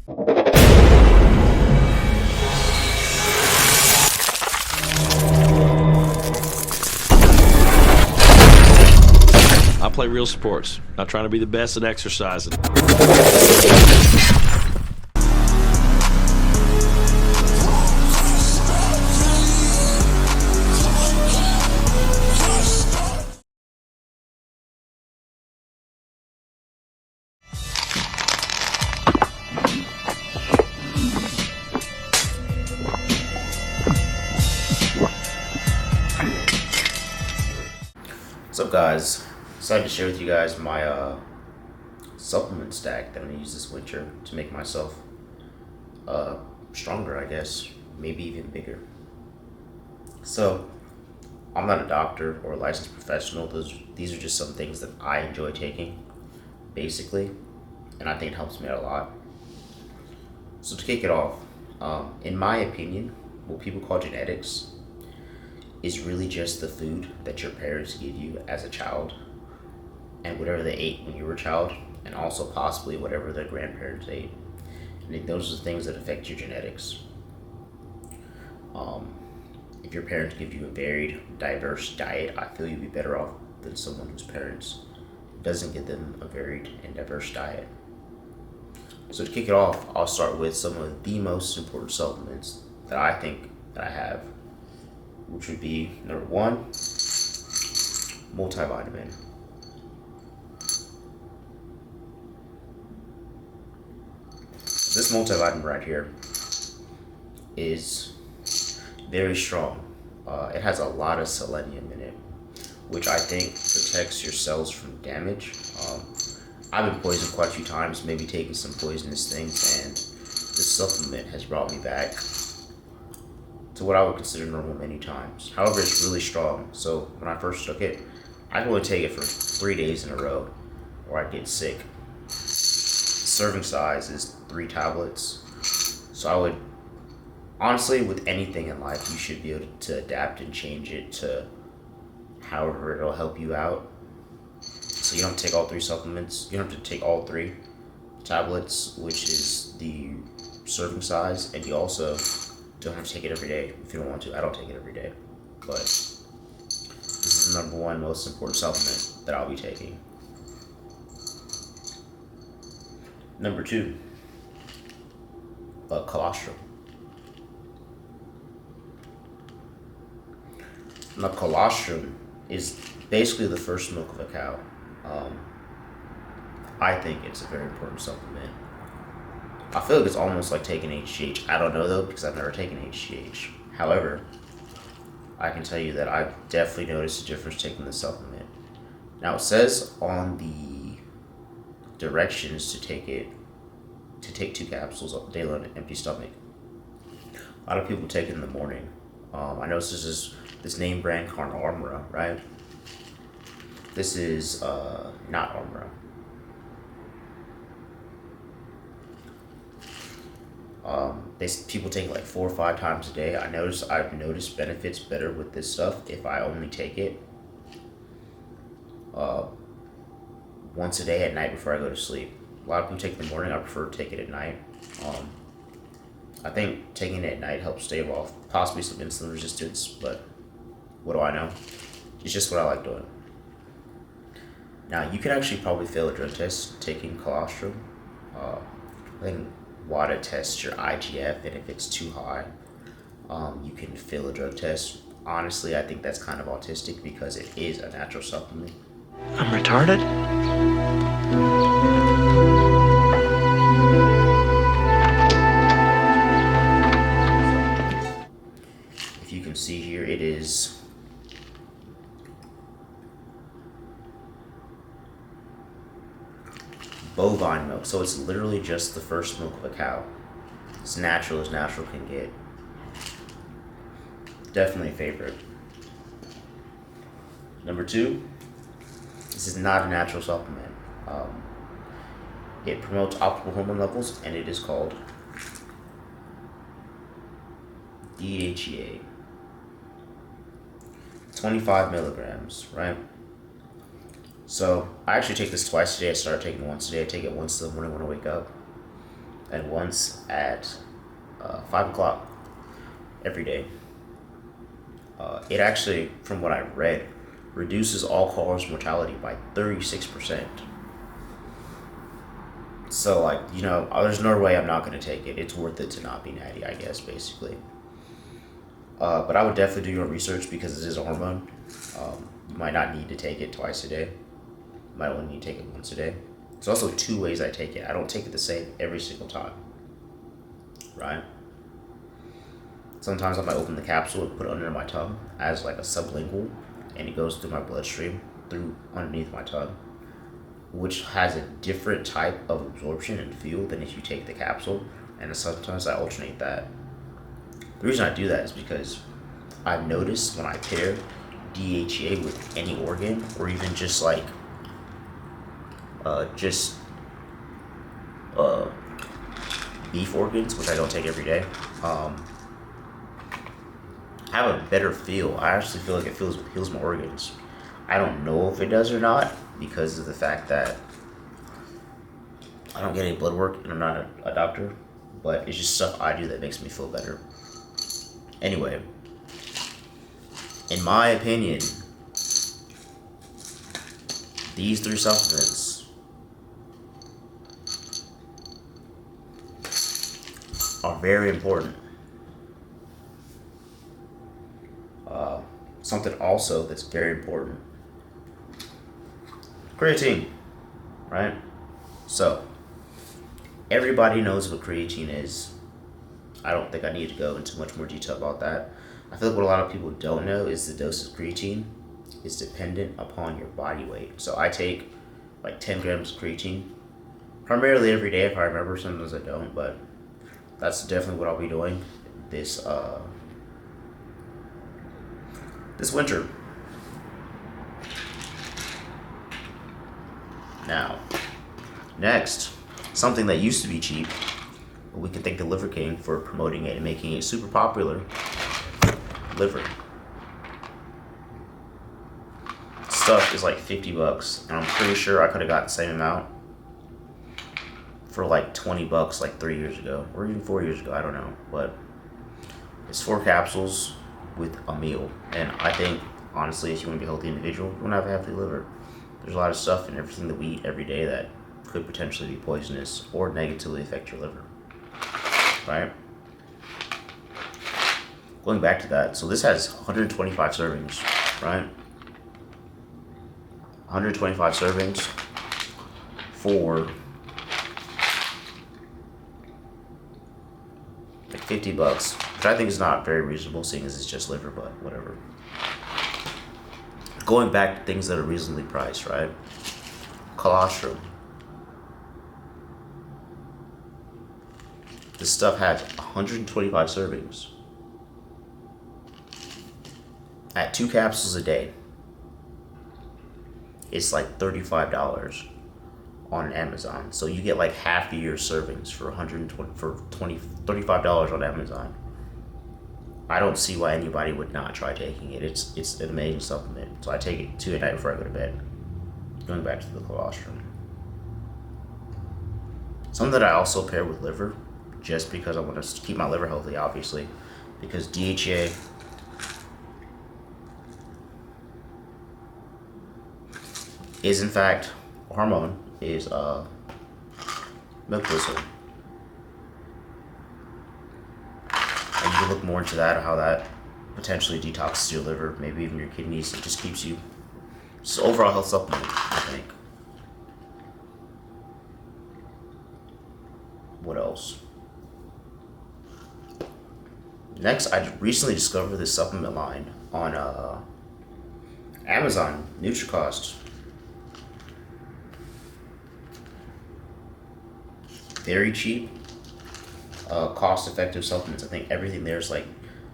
I play real sports, not trying to be the best at exercising. What's up, guys? Decided to share with you guys my supplement stack that I'm gonna use this winter to make myself stronger, I guess, maybe even bigger. So, I'm not a doctor or a licensed professional. These are just some things that I enjoy taking, basically, and I think it helps me out a lot. So to kick it off, in my opinion, what people call genetics is really just the food that your parents give you as a child and whatever they ate when you were a child, and also possibly whatever their grandparents ate. I think those are the things that affect your genetics. If your parents give you a varied, diverse diet, I feel you'd be better off than someone whose parents doesn't give them a varied and diverse diet. So to kick it off, I'll start with some of the most important supplements that I think that I have, which would be number one, multivitamin. This multivitamin right here is very strong. It has a lot of selenium in it, which I think protects your cells from damage. I've been poisoned quite a few times, maybe taking some poisonous things, and this supplement has brought me back to what I would consider normal many times. However, it's really strong, so when I first took it, I could only take it for 3 days in a row, or I'd get sick. The serving size is 3 tablets, so I would, honestly, with anything in life, you should be able to adapt and change it to however it'll help you out. So you don't have to take all 3 supplements, you don't have to take all 3 tablets, which is the serving size, and you also don't have to take it every day if you don't want to. I don't take it every day, but this is the number one most important supplement that I'll be taking. Number 2, colostrum. Now, colostrum is basically the first milk of a cow. I think it's a very important supplement. I feel like it's almost like taking HGH. I don't know though, because I've never taken HGH. However, I can tell you that I've definitely noticed a difference taking the supplement. Now it says on the directions to take 2 capsules daily on an empty stomach. A lot of people take it in the morning. I noticed this name brand called Armora, right? This is not Armora. People take it like 4 or 5 times a day. I've noticed benefits better with this stuff if I only take it once a day at night before I go to sleep. A lot of people take it in the morning. I prefer to take it at night. I think taking it at night helps stave off possibly some insulin resistance, but what do I know? It's just what I like doing. Now, you can actually probably fail a drug test taking colostrum. I think WADA tests your IGF, and if it's too high, you can fail a drug test. Honestly, I think that's kind of autistic because it is a natural supplement. I'm retarded? If you can see here, it is bovine milk, so it's literally just the first milk of a cow. It's natural as natural can get. Definitely a favorite. Number 2, this is not a natural supplement. It promotes optimal hormone levels, and it is called DHEA. 25 milligrams, right? So I actually take this twice a day. I started taking it once a day. I take it once in the morning when I wake up. and once at 5 o'clock every day. It actually, from what I read, reduces all-cause mortality by 36%. So, like, there's no way I'm not going to take it. It's worth it to not be natty, I guess, basically. But I would definitely do your research because it is a hormone. You might not need to take it twice a day. You might only need to take it once a day. There's also 2 ways I take it. I don't take it the same every single time, right? Sometimes I might open the capsule and put it under my tongue as like a sublingual, and it goes through my bloodstream through underneath my tongue, which has a different type of absorption and feel than if you take the capsule. And sometimes I alternate that. The reason I do that is because I've noticed when I pair DHEA with any organ, or even just like beef organs, which I don't take every day, have a better feel. I actually feel like it heals my organs. I don't know if it does or not because of the fact that I don't get any blood work and I'm not a doctor, but it's just stuff I do that makes me feel better. Anyway, in my opinion, these 3 supplements are very important. Something also that's very important: creatine, right? So, everybody knows what creatine is. I don't think I need to go into much more detail about that. I feel like what a lot of people don't know is the dose of creatine is dependent upon your body weight. So I take like 10 grams of creatine, primarily every day if I remember. Sometimes I don't, but that's definitely what I'll be doing this winter. Now, next, something that used to be cheap, but we can thank the Liver King for promoting it and making it super popular: liver. Stuff is like $50, and I'm pretty sure I could have got the same amount for like $20 like 3 years ago, or even 4 years ago, I don't know. But it's 4 capsules with a meal, and I think honestly, if you want to be a healthy individual, you want to have a healthy liver. There's a lot of stuff in everything that we eat every day that could potentially be poisonous or negatively affect your liver, right? Going back to that, so this has 125 servings, right? 125 servings for like $50, which I think is not very reasonable, seeing as it's just liver, but whatever. Going back to things that are reasonably priced, right? Colostrum. This stuff has 125 servings at 2 capsules a day. It's like $35 on Amazon. So you get like half a year's servings for $35 on Amazon. I don't see why anybody would not try taking it. It's an amazing supplement. So I take it 2 a night before I go to bed. Going back to the colostrum. Something that I also pair with liver, just because I want to keep my liver healthy, obviously, because DHA is in fact a hormone, is milk thistle. And you can look more into that, how that potentially detoxes your liver, maybe even your kidneys. It just keeps you, just overall health supplement, I think. What else? Next, I recently discovered this supplement line on Amazon, NutriCost. Very cheap, cost-effective supplements. I think everything there is like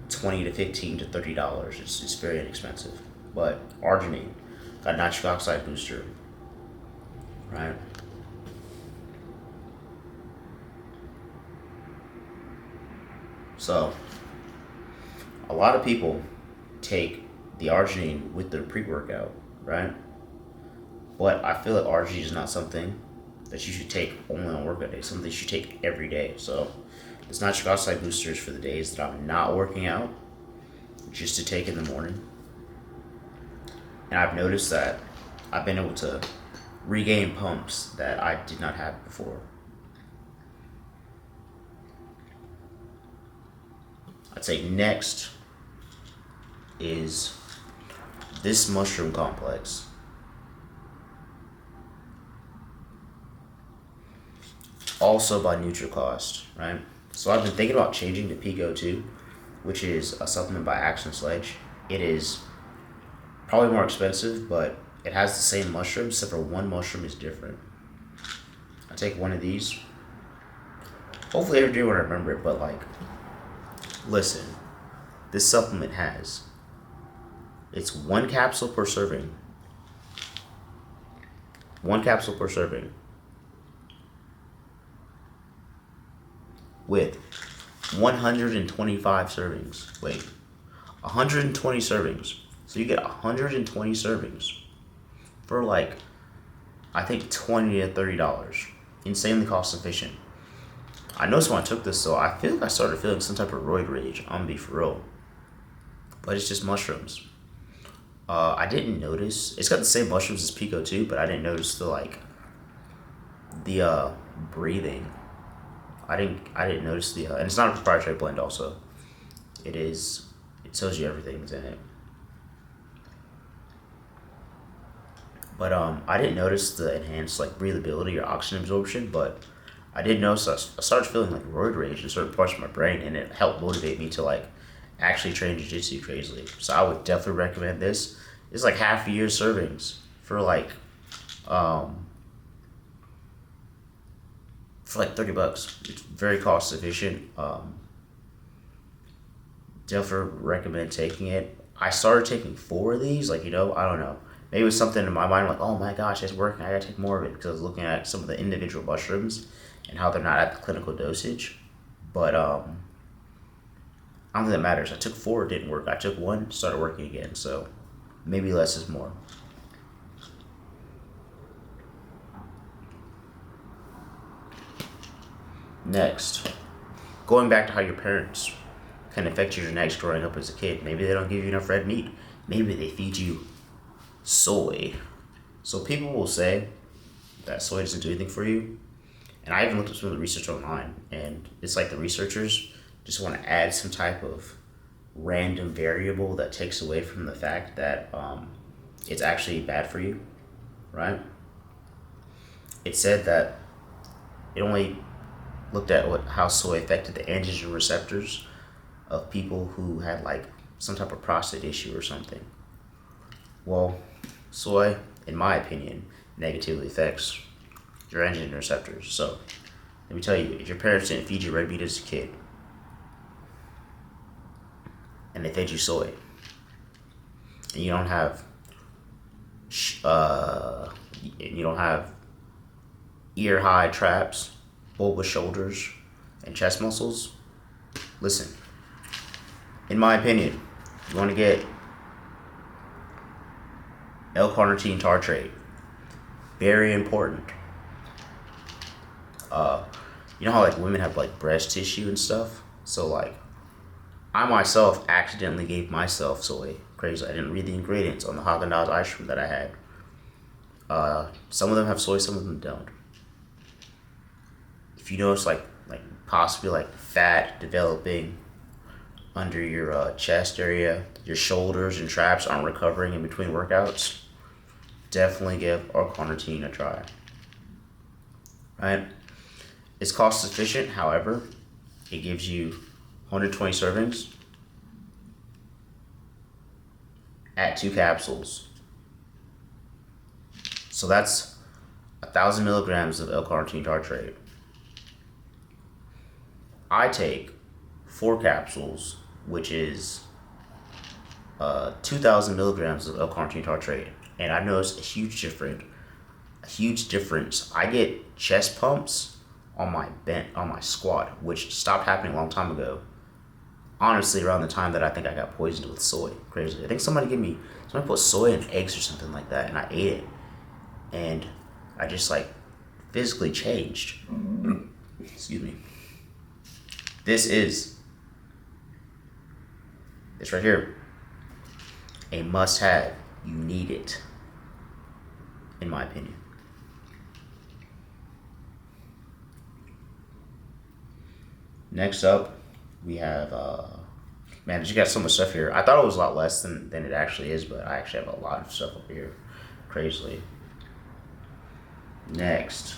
$20 to $15 to $30. It's very inexpensive. But arginine, got nitric oxide booster, right? So, a lot of people take the arginine with their pre-workout, right? But I feel like arginine is not something that you should take only on workout days, something you should take every day. So it's nitric oxide boosters for the days that I'm not working out, just to take in the morning. And I've noticed that I've been able to regain pumps that I did not have before. I'd say next is this mushroom complex. Also by NutriCost, right? So I've been thinking about changing to Pico 2, which is a supplement by Action Sledge. It is probably more expensive, but it has the same mushrooms, except for one mushroom is different. I take one of these. Hopefully every day when I remember it, but like, listen, this supplement has, it's one capsule per serving. One capsule per serving. With 125 servings. Wait, 120 servings. So you get 120 servings for like, I think $20 to $30. Insanely cost efficient. I noticed when I took this, so I feel like I started feeling some type of roid rage. I'm gonna be for real. But it's just mushrooms. I didn't notice, it's got the same mushrooms as Pico 2, but I didn't notice the breathing. I didn't notice and it's not a proprietary blend also. It tells you everything's in it. But I didn't notice the enhanced like breathability or oxygen absorption, but I did notice I started feeling like roid rage in certain parts of my brain, and it helped motivate me to like actually train jiu-jitsu crazily. So I would definitely recommend this. It's like half a year's servings for like $30. It's very cost efficient. Definitely recommend taking it. I started taking 4 of these, like, I don't know. Maybe it was something in my mind like, oh my gosh, it's working, I gotta take more of it, because I was looking at some of the individual mushrooms and how they're not at the clinical dosage. But I don't think that matters. I took 4, it didn't work. I took 1, started working again, so maybe less is more. Next, going back to how your parents can affect your genetics growing up as a kid. Maybe they don't give you enough red meat. Maybe they feed you soy. So people will say that soy doesn't do anything for you. And I even looked up some of the research online, and it's like the researchers just want to add some type of random variable that takes away from the fact that it's actually bad for you, right? It said that it only looked at how soy affected the androgen receptors of people who had like some type of prostate issue or something. Well, soy, in my opinion, negatively affects your androgen receptors. So let me tell you, if your parents didn't feed you red meat as a kid, and they fed you soy, and you don't have ear high traps, bulbous shoulders, and chest muscles, listen, in my opinion, you want to get L-carnitine tartrate. Very important. You know how like women have like breast tissue and stuff? So like, I myself accidentally gave myself soy. Crazy. I didn't read the ingredients on the Haagen-Dazs ice cream that I had. Some of them have soy, some of them don't. If you notice like possibly like fat developing under your chest area, your shoulders and traps aren't recovering in between workouts, definitely give L-carnitine a try. Right? It's cost efficient, however, it gives you 120 servings at 2 capsules. So that's 1,000 milligrams of L-carnitine tartrate. I take 4 capsules, which is 2,000 milligrams of L-carnitine tartrate, and I've noticed a huge difference. I get chest pumps on my squat, which stopped happening a long time ago. Honestly, around the time that I think I got poisoned with soy. Crazy. I think somebody put soy in eggs or something like that, and I ate it, and I just like physically changed. Excuse me. This right here, a must-have. You need it, in my opinion. Next up, we have, man, you got so much stuff here. I thought it was a lot less than it actually is, but I actually have a lot of stuff over here, crazily. Next,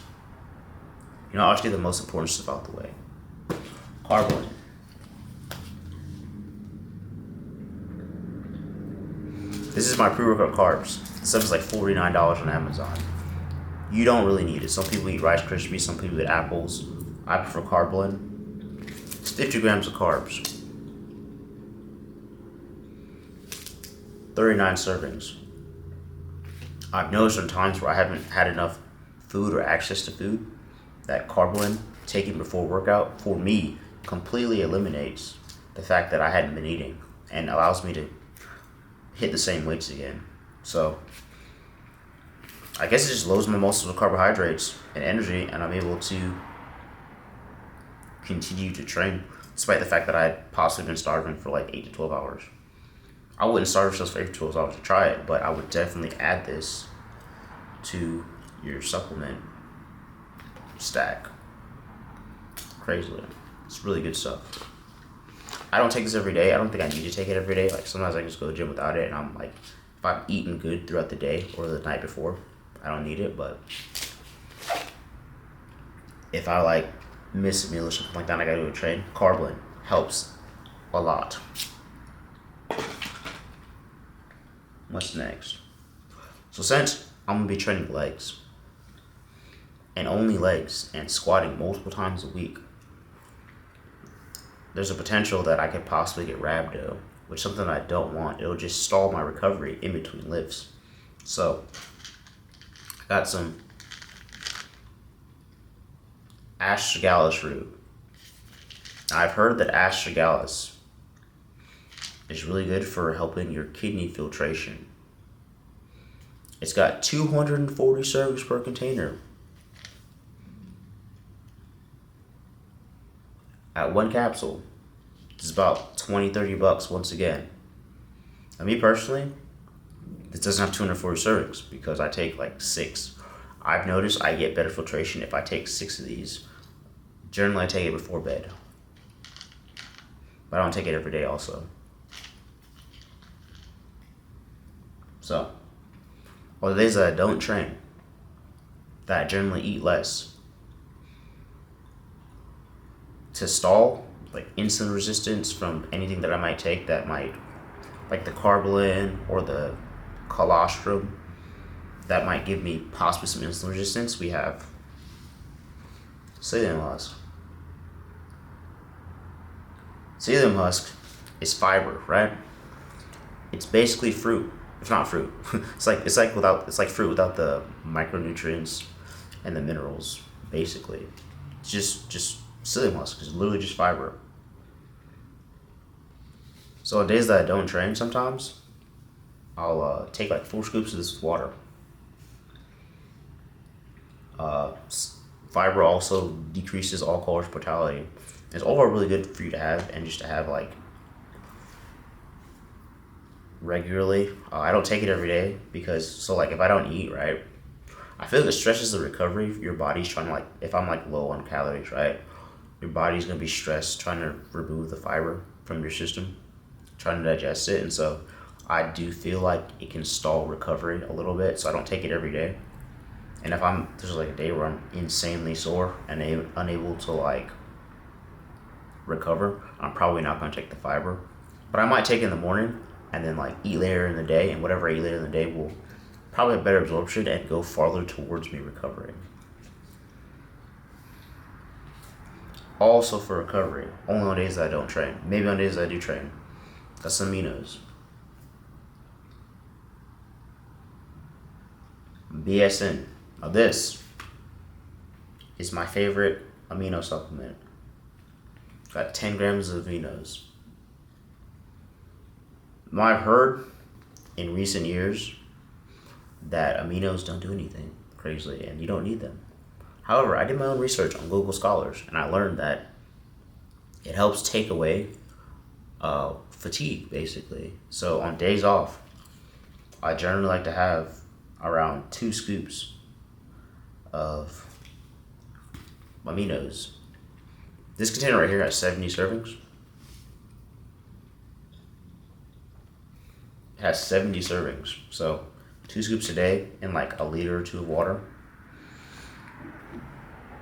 I'll just get the most important stuff out the way. Carbon. This is my pre-workout carbs. This stuff is like $49 on Amazon. You don't really need it. Some people eat Rice Krispies, some people eat apples. I prefer Carb Blend. It's 50 grams of carbs. 39 servings. I've noticed in times where I haven't had enough food or access to food, that Carb Blend, taken before workout, for me, completely eliminates the fact that I hadn't been eating and allows me to hit the same weights again. So I guess it just loads my muscles with carbohydrates and energy, and I'm able to continue to train despite the fact that I had possibly been starving for like 8 to 12 hours. I wouldn't starve yourself for 8 to 12 hours to try it, but I would definitely add this to your supplement stack. Crazily. It's really good stuff. I don't take this every day. I don't think I need to take it every day. Like sometimes I just go to the gym without it, and I'm like, if I've eaten good throughout the day or the night before, I don't need it. But if I like miss a meal or something like that and I gotta do a train, Carb Blend helps a lot. What's next? So since I'm gonna be training legs, and only legs, and squatting multiple times a week, there's a potential that I could possibly get rhabdo, which is something I don't want. It'll just stall my recovery in between lifts. So I got some Astragalus root. Now, I've heard that Astragalus is really good for helping your kidney filtration. It's got 240 servings per container. At one capsule, it's about $20-$30 once again. And me personally, this doesn't have 240 servings because I take like 6. I've noticed I get better filtration if I take 6 of these. Generally, I take it before bed, but I don't take it every day also. So, on the days that I don't train, that I generally eat less, to stall, like insulin resistance from anything that I might take that might, like the Carb Blend or the colostrum, that might give me possibly some insulin resistance, we have psyllium husk. Psyllium husk is fiber, right? It's basically fruit. It's not fruit. it's like fruit without the micronutrients and the minerals. Basically, it's just psyllium husk. It's literally just fiber. So on days that I don't train, sometimes I'll take like 4 scoops of this with water. Fiber also decreases all-cause mortality. It's overall really good for you to have, and just to have like regularly. I don't take it every day because like if I don't eat, right, I feel like it stresses the recovery. Your body's trying to, like, if I'm like low on calories, right, your body's gonna be stressed trying to remove the fiber from your system, trying to digest it, and so I do feel like it can stall recovery a little bit. So I don't take it every day. And if there's like a day where I'm insanely sore and unable to like recover, I'm probably not gonna take the fiber. But I might take it in the morning and then like eat later in the day, and whatever I eat later in the day will probably have better absorption and go farther towards me recovering. Also for recovery, only on days that I don't train. Maybe on days that I do train. That's aminos. BSN. Now this is my favorite amino supplement. Got 10 grams of aminos. Now I've heard in recent years that aminos don't do anything crazily and you don't need them. However, I did my own research on Google Scholars, and I learned that it helps take away fatigue, basically. So on days off, I generally like to have around 2 scoops of aminos. This container right here has 70 servings. It has 70 servings. So 2 scoops a day and like a liter or 2 of water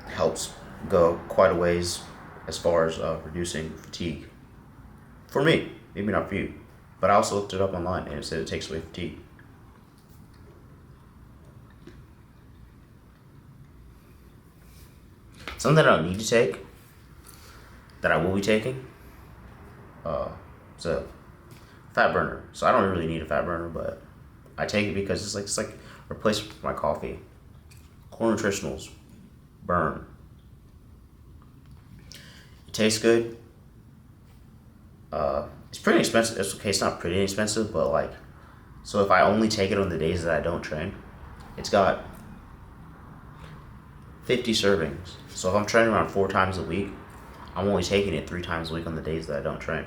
helps go quite a ways as far as reducing fatigue. For me, maybe not for you, but I also looked it up online and it said it takes away fatigue. Something that I don't need to take, that I will be taking, is a fat burner. So I don't really need a fat burner, but I take it because it's like replacement for my coffee. Core Nutritionals Burn. It tastes good. It's pretty expensive. It's okay. It's not pretty expensive, but like, so if I only take it on the days that I don't train, it's got 50 servings. So if I'm training around 4 times a week, I'm only taking it 3 times a week on the days that I don't train.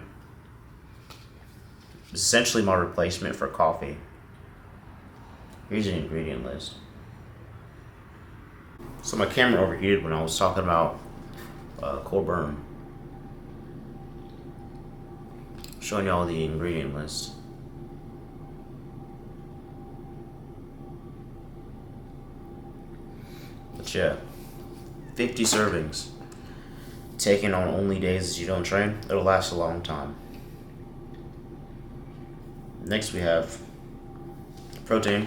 It's essentially my replacement for coffee. Here's an ingredient list. So my camera overheated when I was talking about Core Burn. Showing y'all the ingredient list. But yeah, 50 servings. Taken on only days that you don't train, it'll last a long time. Next we have protein.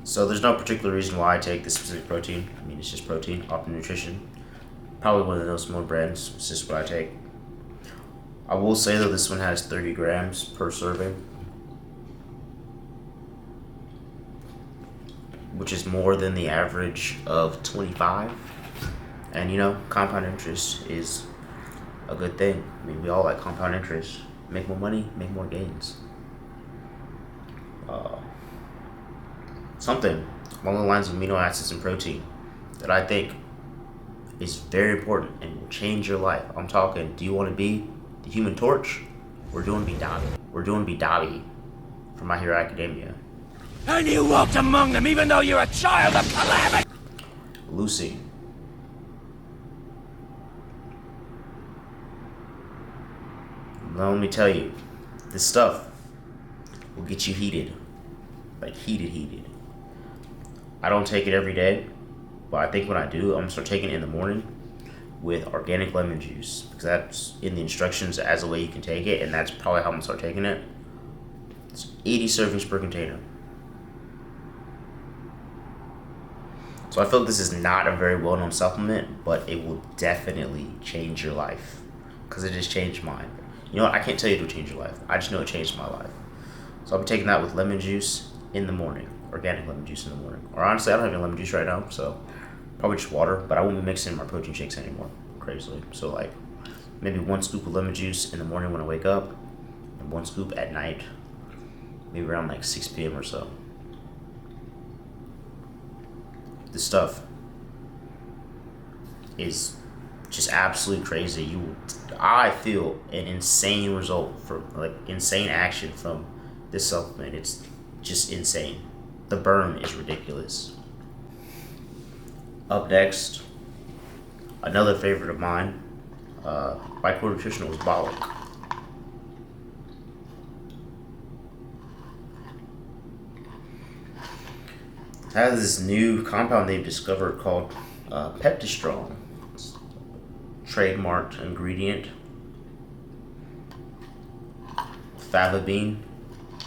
So there's no particular reason why I take this specific protein. I mean, it's just protein, Optimum Nutrition. Probably one of those more brands. It's just what I take. I will say though, this one has 30 grams per serving, which is more than the average of 25. And you know, compound interest is a good thing. I mean, we all like compound interest. Make more money, make more gains. Something along the lines of amino acids and protein that I think is very important and will change your life. I'm talking, do you want to be the Human Torch? We're doing Bidabi. We're doing Bidabi from My Hero Academia. And you walked among them even though you're a child of calamity! Lucy. Now let me tell you, this stuff will get you heated. Like heated. I don't take it every day, but I think when I do, I'm gonna start taking it in the morning with organic lemon juice, because that's in the instructions as a way you can take it, and that's probably how I'm gonna start taking it. It's 80 servings per container. So I feel like this is not a very well-known supplement, but it will definitely change your life, because it just changed mine. You know what? I can't tell you it will change your life. I just know it changed my life. So I'll be taking that with lemon juice in the morning. Organic lemon juice in the morning. Or honestly, I don't have any lemon juice right now, so probably just water, but I won't be mixing my protein shakes anymore, crazily. So like, maybe 1 scoop of lemon juice in the morning when I wake up, and 1 scoop at night, maybe around like 6 p.m. or so. This stuff is just absolutely crazy. I feel an insane result from, like, insane action from this supplement. It's just insane. The burn is ridiculous. Up next, another favorite of mine, by Core Nutritionals, Bollock. It has this new compound they've discovered called Peptistrong. It's a trademarked ingredient. Fava bean.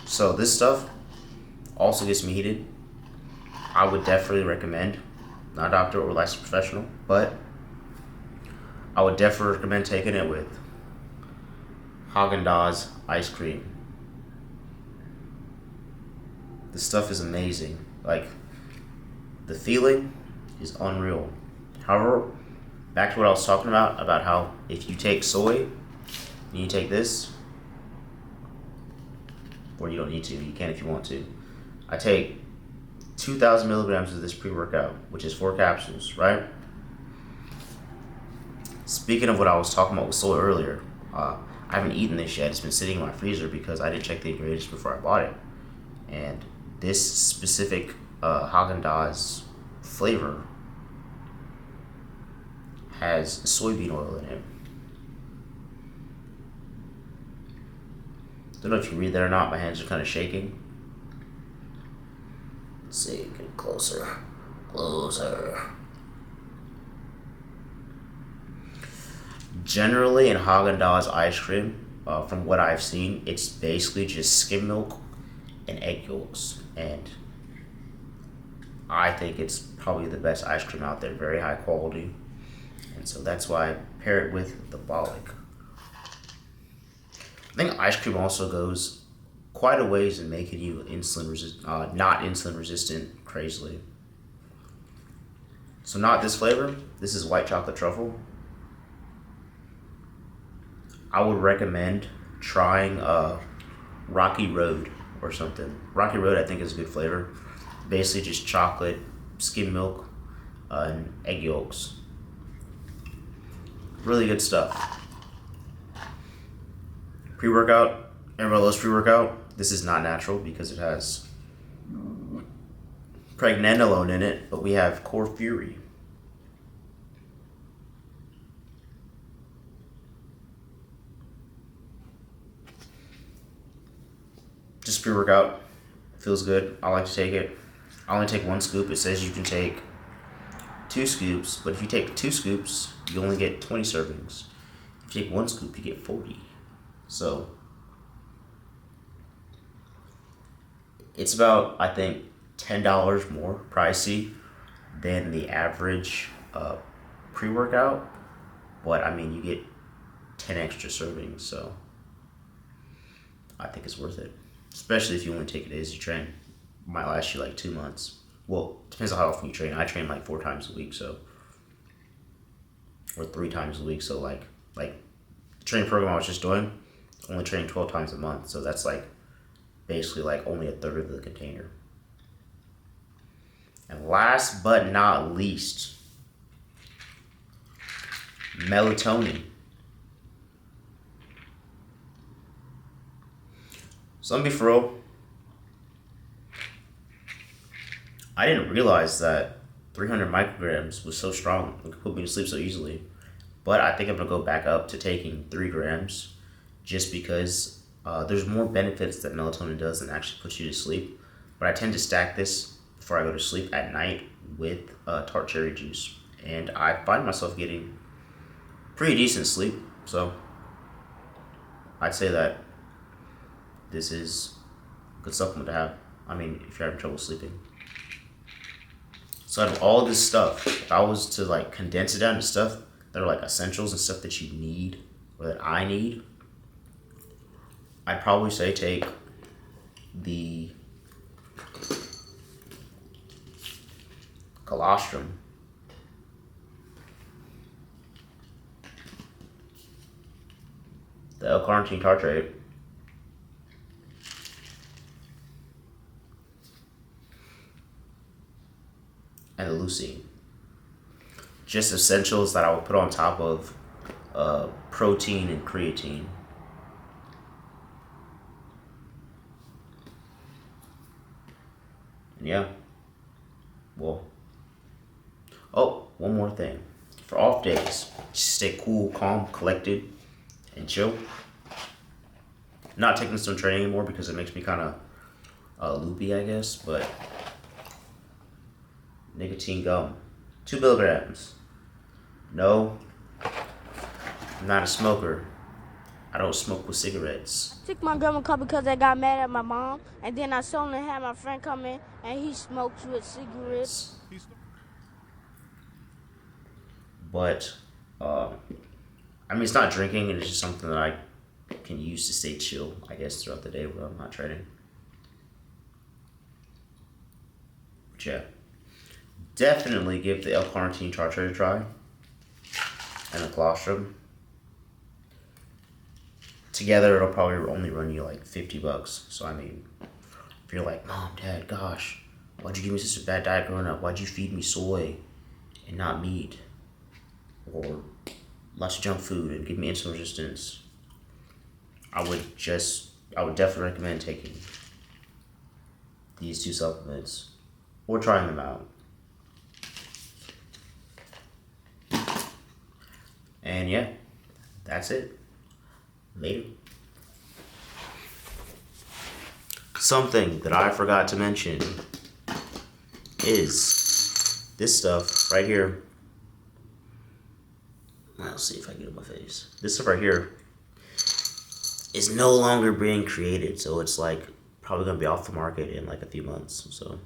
So this stuff also gets me heated. I would definitely recommend, not a doctor or licensed professional, but I would definitely recommend taking it with Haagen-Dazs ice cream. This stuff is amazing. Like, the feeling is unreal. However, back to what I was talking about how if you take soy and you take this, or you don't need to. You can if you want to. I take 2,000 milligrams of this pre-workout, which is 4 capsules, right? Speaking of what I was talking about with soy earlier, I haven't eaten this yet. It's been sitting in my freezer because I didn't check the ingredients before I bought it. And this specific Haagen-Dazs flavor has soybean oil in it. Don't know if you read that or not. My hands are kind of shaking. Let's see, get closer. Generally, in Haagen-Dazs ice cream, from what I've seen, it's basically just skim milk and egg yolks. And I think it's probably the best ice cream out there. Very high quality. And so that's why I pair it with the Bollock. I think ice cream also goes quite a ways in making you not insulin resistant crazily. So not this flavor. This is white chocolate truffle. I would recommend trying Rocky Road or something. Rocky Road I think is a good flavor. Basically just chocolate, skim milk, and egg yolks. Really good stuff. Pre-workout, everybody loves pre-workout. This is not natural because it has pregnenolone in it, but we have Core Fury. Just pre-workout. Feels good. I like to take it. I only take 1 scoop. It says you can take 2 scoops, but if you take 2 scoops, you only get 20 servings. If you take 1 scoop, you get 40. So it's about, I think, $10 more pricey than the average pre-workout, but I mean, you get 10 extra servings, so I think it's worth it, especially if you only take it as you train. It might last you like 2 months. Well, depends on how often you train. I train like 4 times a week, so, or 3 times a week, so like the training program I was just doing, only training 12 times a month, so that's like basically like only a third of the container. And last but not least, melatonin. So let me be for real, I didn't realize that 300 micrograms was so strong. It could put me to sleep so easily. But I think I'm going to go back up to taking 3 grams just because there's more benefits that melatonin does than actually puts you to sleep. But I tend to stack this before I go to sleep at night with tart cherry juice. And I find myself getting pretty decent sleep. So I'd say that this is a good supplement to have. I mean, if you're having trouble sleeping. So out of all this stuff, if I was to like condense it down to stuff that are like essentials and stuff that you need or that I need, I'd probably say take the colostrum, the L-carnitine tartrate, and the leucine. Just essentials that I would put on top of protein and creatine. And yeah. Well. Oh, one more thing. For off days, just stay cool, calm, collected, and chill. Not taking some training anymore because it makes me kind of loopy, I guess, but nicotine gum, 2 milligrams. No, I'm not a smoker. I don't smoke with cigarettes. Took my grandma car because I got mad at my mom, and then I suddenly had my friend come in, and he smokes with cigarettes. But, I mean, it's not drinking, and it's just something that I can use to stay chill, I guess, throughout the day when I'm not training. But yeah, definitely give the L-carnitine tartrate a try, and the colostrum. Together, it'll probably only run you like $50. So I mean, if you're like, Mom, Dad, gosh, why'd you give me such a bad diet growing up? Why'd you feed me soy and not meat? Or lots of junk food and give me insulin resistance? I would definitely recommend taking these two supplements or trying them out. And yeah, that's it. Later. Something that I forgot to mention is this stuff right here. I'll see if I get it in my face. This stuff right here is no longer being created, so it's like probably gonna be off the market in like a few months. So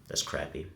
that's crappy.